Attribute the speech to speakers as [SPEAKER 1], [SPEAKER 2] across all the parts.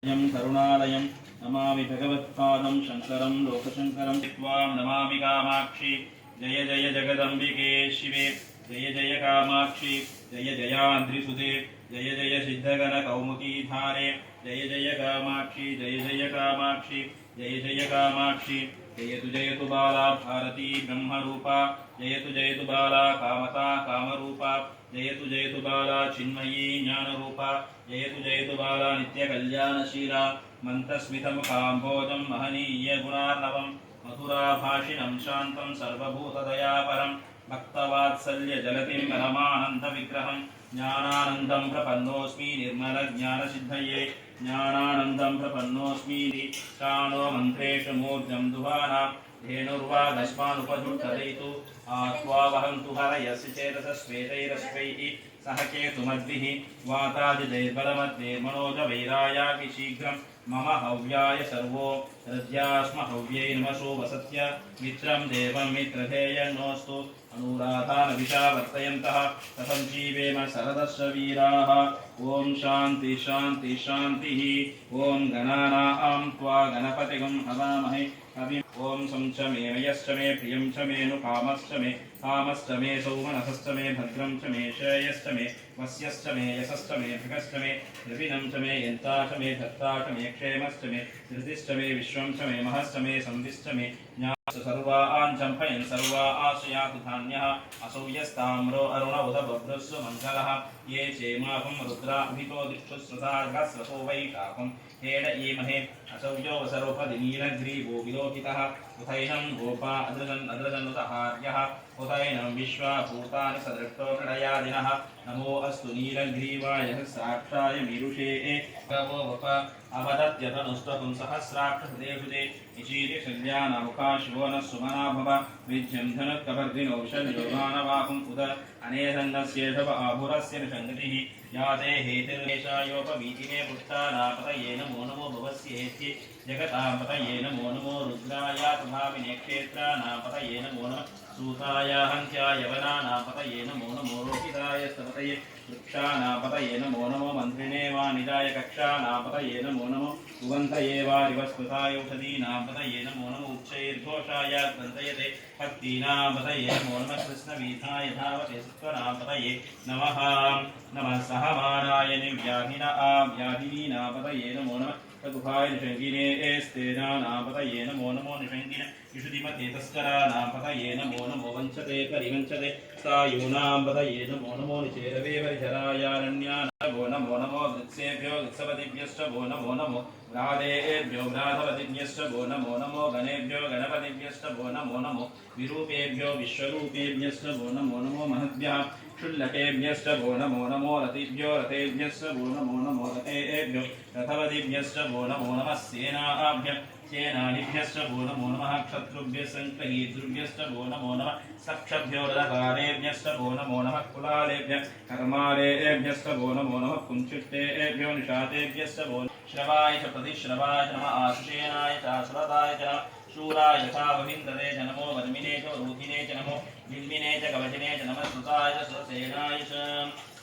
[SPEAKER 1] करुणालयं नमामि भगवत्पादं शङ्करं लोकशङ्करं त्वां नमामि कामाक्षि जय जय जगदम्बिके शिवे जय जय कामाक्षि जय जयाद्रिसुते जय जय सिद्धगणकौमुदीधारे जय जय कामाक्षि जय जय कामाक्षि जय जय कामाक्षि जयतु बाला भारती ब्रह्मरूपा जयतु बाला कामता कामरूपा जयतु बाला चिन्मयी ज्ञानरूपा जयतु बाला नित्यकल्याणशीला मन्तस्मितमुखाम्भोजं महनीय गुणार्णवं मधुराभाषिणं शान्तं सर्वभूतदयापरं भक्तवात्सल्यजलतिं परमानन्दविग्रहं ज्ञानानन्दं प्रपन्नोऽस्मि निर्मलज्ञानसिद्धये ज्ञानानन्दं प्रपन्नोऽस्मि शानो मन्त्रेषु मूर्जं दुहाना धेनुर्वागस्मानुपजुष्टदयितु आत्वावहन्तु हरयस्य चेतसस्वेतैरश्वैः सह केतुमद्भिः वातादिदैर्बलमद्भिर्मनोजवैरायापि शीघ्रं मम हव्याय सर्वो हृद्यास्म हव्यै नमसो वसत्य मित्रं देवं मित्रधेयन्नोऽस्तु अनुराधानविषा वर्तयन्तः कथं जीवेम सरदस्य वीराः ॐ शान्ति शान्ति शान्तिः ॐ गणानां त्वा गणपतिगं हवामहे ॐ शं च मे मयश्च मे प्रियं च मे नु कामश्च मे सौमनसश्च मे भद्रं च मे श्रेयश्च मे वस्यश्च मे यशश्च मे भगश्च मे द्रविणं च मे यन्ता च मे धत्ता च मे क्षेमश्च मे धृतिश्च मे विश्वं च मे महश्च मे संविश्च मे ज्ञानश्च सर्वान् चम्पयन् सर्वा आश्रयातु धान्यः असौ यस्ताम्रो अरुण उद बभ्रस्व मङ्गलः ये चेमाहं रुद्राभितो दिक्षुस्रसार्गस्रसो वैशाखं हेड ईमहे असौ यो वसरोपदिनीलग्रीवो विलोकितः उथैनं गोपा अद्रजन्नुतहार्यः उथैनं विश्वाभूतानि सदृष्टोषडयादिनः नमो अस्तु नीलग्रीवाय साक्षाय मीरुषे गवो वप अवदत्यतनुष्टकुं सहस्राक्षहृदेषुते निशीर्यशल्यानामुखा शिवो नः सुमना भव विद्यं धनुत्कपर्दिनो विशल्योगानवाकुम् उद अनेधन्नस्येषव आहुरस्य निषङ्गतिः याते हेतिर्वेशायोपवीतिने पुष्टानापतये नमो नमो भवस्येत्ये जगतापतये नमो नमो रुद्राय प्रभाविने क्षेत्रानापतये नमो नमः सूताय हन्त्याय वनानापतये नमो नमो रोहिताय स्तपतये वृक्षानापतये नमो नमो मन्त्रिणे वानिजाय कक्षानापतये नमो नमो कुवन्तये वारिवस्कृताय औषधीनापतये नमो नमो उच्चैर्घोषाय ग्रन्थयते भक्तीनापतये नमो नमः कृष्णवीथाय धावते सत्त्वनापतये नमः नमः सहमानाय व्याधिनीनापतये नमो नमः तगुहाय निषङ्गिने एस्तेनापतये नमो नमो निषङ्गिने इषुधिमते तस्करानापतये नमो नमो वञ्चते परिवञ्चते सायूनापतये नमो नमो निचेरवे वरिचरायारण्यानभो नमो नमो वृत्सेभ्यो वृत्सपतिभ्यश्च भो नमो नमो व्रादेभ्यो व्राधपतिभ्यश्च भो नमो नमो गणेभ्यो गणपतिभ्यश्च भो नमो नमो विरूपेभ्यो विश्वरूपेभ्यश्च भो नमो नमो महद्भ्यः क्षुल्लकेभ्यश्च भो नमो नमो रतिभ्यो रतेभ्यश्च भो नमो नमो रतेभ्यो रथवतिभ्यश्च भो नमो नमः सेनाभ्यः सेनानिभ्यश्च भो नमो नमः क्षत्रुभ्यः सङ्कहीतृभ्यश्च भो नमो नमः सक्षभ्यो रथकारेभ्यश्च भो नमो नमः कुलालेभ्यः कर्मालेभ्यश्च भो नमो नमः कुञ्चिष्टेभ्यो निषातेभ्यश्च भो श्रवाय च प्रतिश्रवाय च नमः आशुषेनाय च आश्रताय च नमः शूराय चावहिन्दते च नमो वर्मिने च रूहिने च नमो बिल्मिने च कवचिने च नमः श्रुताय च सुरसेनाय च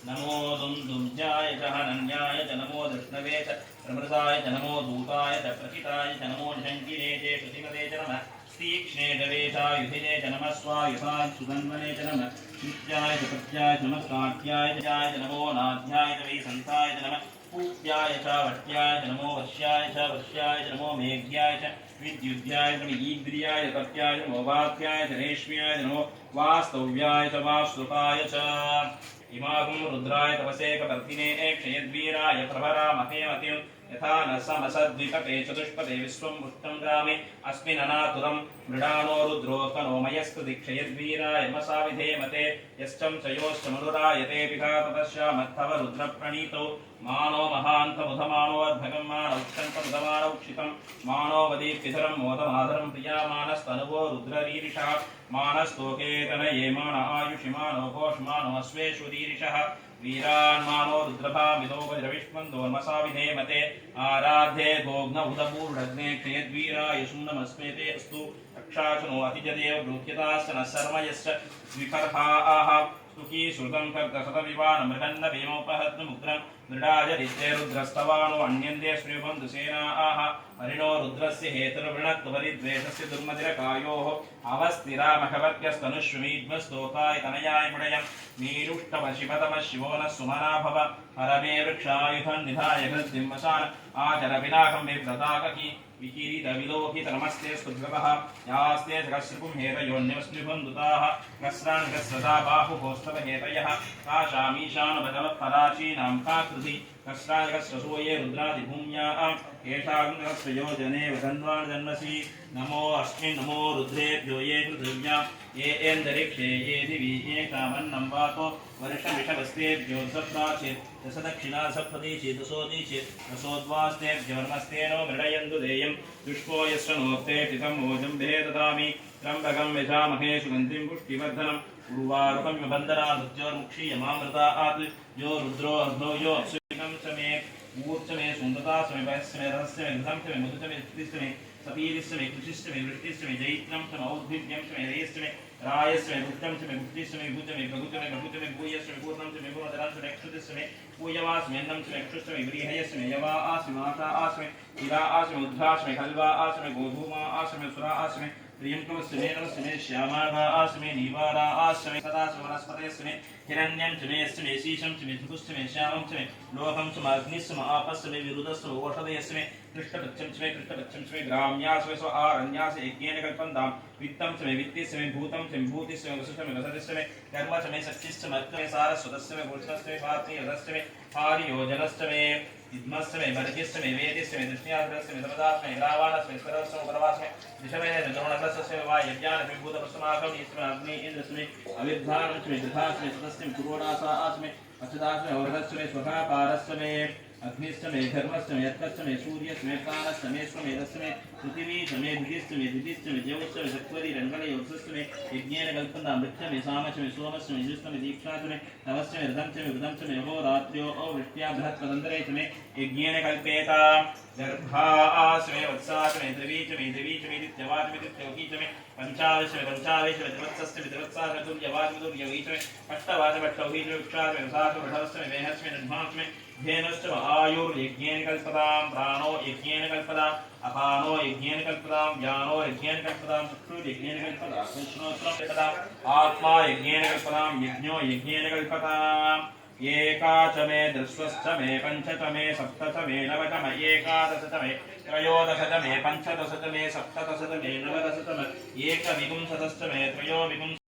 [SPEAKER 1] नमो दुन्दुभ्याय च हनन्याय च नमो धृष्णवे च प्रमृताय च नमो दूताय च प्रचिताय च नमो निषङ्किने च श्रुतिमते च नमः तीक्ष्णे च वेशायुधिने च नमः स्वायुधाय सुगन्वने च नमः नित्याय च प्रत्याय च नमः काठ्याय च नमो नाध्याय च वैसन्ताय च नमः पूज्याय च वट्याय च नमो वश्याय च नमो मेघ्याय च विद्युद्याय च ईद्रियाय तप्याय च नमो वात्याय च रेश्म्याय च नमो वास्तव्याय च वास्तुताय च इमागुं रुद्राय तपसेकवर्तिने क्षयद्वीराय प्रभरामहे मतिं यथा न समसद्विपते चतुष्पते विश्वं पुष्टं ग्रामे अस्मिन्ननातुरं मृडानो रुद्रोत्कनो मयस्तु दीक्षयद्वीराय नमसा विधेमते यश्चं च योश्च मनुरायते पिधातपश्यामत्थव रुद्रप्रणीतो मानो महान्तमुधमानो अद्भगं मानौक्षन्तमुधमानौ क्षितं मानो वदीप्तिधरं मोदमाधरं प्रियामानस्तनुवो रुद्ररीरिषः मानस्तोकेतनये मान आयुषि मानो घोषमानो अश्वेषुरीरिषः वीरान्मानो रुद्रभामिदो वज्रविष्मन्दोर्मसा विधेमते आराध्ये गोघ्न उदपूर्णग्ने क्षयद्वीराय सुन्दमस्मेते अस्तु रक्षाचनो अतिजदेव ब्रूह्यताश्च नः सर्वयश्च द्विकर्हाः सुखी श्रुतं कर्तशतविवानमृगन्न भीमोपहत्नुमुग्रं मृडाय नित्ये रुद्रस्तवानो अन्यन्ते श्रीमन्तु सेनाः परिणो रुद्रस्य हेतुर्वृणत्वरिद्वेषस्य दुर्मतिरकायोः अवस्थिरामखवत्यस्तनुष्वमीद्मस्तोकाय तनयाय मुडयं मीरुष्टमशिपतमः शिवो नः सुमना भव परमे वृक्षायुधं निधाय गृद्धिमशान आचर विनाकं विव्रताककी विकीरितविलोकित नमस्ते स्तुभ्यवः यास्ते जगश्रुपुं हेतयोन्यवस्नुबन्धुताः गस्रान् गस्रता बाहुभोस्तवहेतयः काशामीशानुपदवत्पराचीनां काकृति गस्रान् गस्रसूये रुद्रादिभूम्यां केशाग्नगस्रयोजने वदन्वान् जन्मसि नमो अस्मिन् नमो रुद्रेभ्यो ये पृथिव्यां ये एन्दरिक्षे ये दिवि ये कामन्नं वातो वर्षमिषवस्तेभ्यो सप्ताचेत् दशदक्षिणा सप्तदीचि दशोदीचेत् दशोद्वास्तेभ्योर्मस्तेनो मृडयन्तु देयं दुष्पो यस्य नोक्ते चितं मोजं भेददामि त्र्यम्बकं यजामहे सुगन्धिं पुष्टिवर्धनम् उर्वारुकं बन्धनादुर्मुक्षीयमामृतात् यो रुद्रो अर्धो यो अप्सुकं च मे ऊर्च मे सुन्दता च मे वयस्य मे रहस्य मे घृतं च मे मधुच मे स्थितिश्च मे सपीरिश्च मे कृषिश्च मे वृष्टिश्च मे जैत्रं च मे औद्भिद्यं च मे रयश्च मे रायश्च मे भुक्तं च मे भुक्तिश्च मे भुज मे प्रभुच मे प्रभुच मे भूयश्च मे पूर्णं च मे पूर्णधनं च मे क्षुतिश्च मे पूयवास मे अन्नं च मे क्षुश्च मे व्रीहयश्च मे यवा आस मे माता आस मे इरा आस मे उद्घास मे खल्वा आस मे गोधूमा आस मे सुरा आस मे प्रियंकमस्य मे नमस्य मे श्यामाभा आस मे नीवारा आस मे सदा च वनस्पतयस्य मे हिरण्यं च मे यस्य मे शीशं च मे धुपुश्च मे श्यामं च मे लोहं च माग्निश्च म आपस्य मे विरुदस्य मे ओषधयस्य मे कृष्णपक्षं च मे ग्राम्यास मे स्व आरण्यास यज्ञेन कल्पन्तां वित्तं च मे वित्तिश्च मे भूतं च मे भूतिश्च मे वसुश्च मे वसतिश्च मे कर्म च मे शक्तिश्च मर्त्य मे सारस्वतस्य मे पुरुषस्य मे पार्थीयदस्य मे आर्योजनश्च मे विद्मश्च मे वर्गिश्च मे वेदिश्च मे दृष्ण्याद्रस्य मे तपदाश्च मे ग्रावाणश्च मे स्करश्च मे उपरवाश्च मे दिशमे द्रोणकस्य मे वा यज्ञान मे भूतपश्चमाकं ईश्वर अग्नि इन्द्रश्च मे अविद्धानं च मे दृधाश्च मे सतस्य मे कुरोडासा आश्च मे अच्युताश्च मे वर्धश्च मे स्वभापारश्च मे अग्निश्च मे धर्मश्च मे यत्कश्च मे सूर्यश्च मे प्राणश्च मे स्वमेधश्च मे पृथिवी च मे धितिश्च मे दितिश्च मे देवश्च मे सत्वरी रङ्गलयोगश्च मे यज्ञेन कल्पन्तां वृक्ष मे सामश्च मे सोमश्च मे जुष्ट मे दीक्षा च मे नवश्च मे रथं च मे वृतं च मे अहोरात्र्यो वृष्ट्या बृहत्पदन्तरे च मे यज्ञेन कल्पेतां गर्भास मे वत्सास मे देवी च मे दित्यवाच मे दित्यौकी च मे पंचादश मे त्रिवत्सश्च मे त्रिवत्सास मे तुल्यवाच मे तुल्यवी च मे अष्टवाच मे अष्टौही च मे विक्षास मे विशास मे वृषभश्च मे वेहश्च मे निर्भाश्च मे धेनुश्च आयुर्यज्ञेन कल्पतां प्राणो यज्ञेन कल्पतां अपानो यज्ञेन कल्पतां ज्ञानो यज्ञेन कल्पतां चक्षुर्यज्ञेन कल्पतां कृष्णोत्तरं कल्पतां आत्मा यज्ञेन कल्पतां यज्ञो यज्ञेन कल्पताम् एका च मे दृश्वश्च मे पञ्च च मे सप्त च मे नव च मे एकादश च मे त्रयोदश च मे पञ्चदश च मे सप्तदश च मे नवदश च मे एकविंशतश्च मे त्रयोविंशतिश्च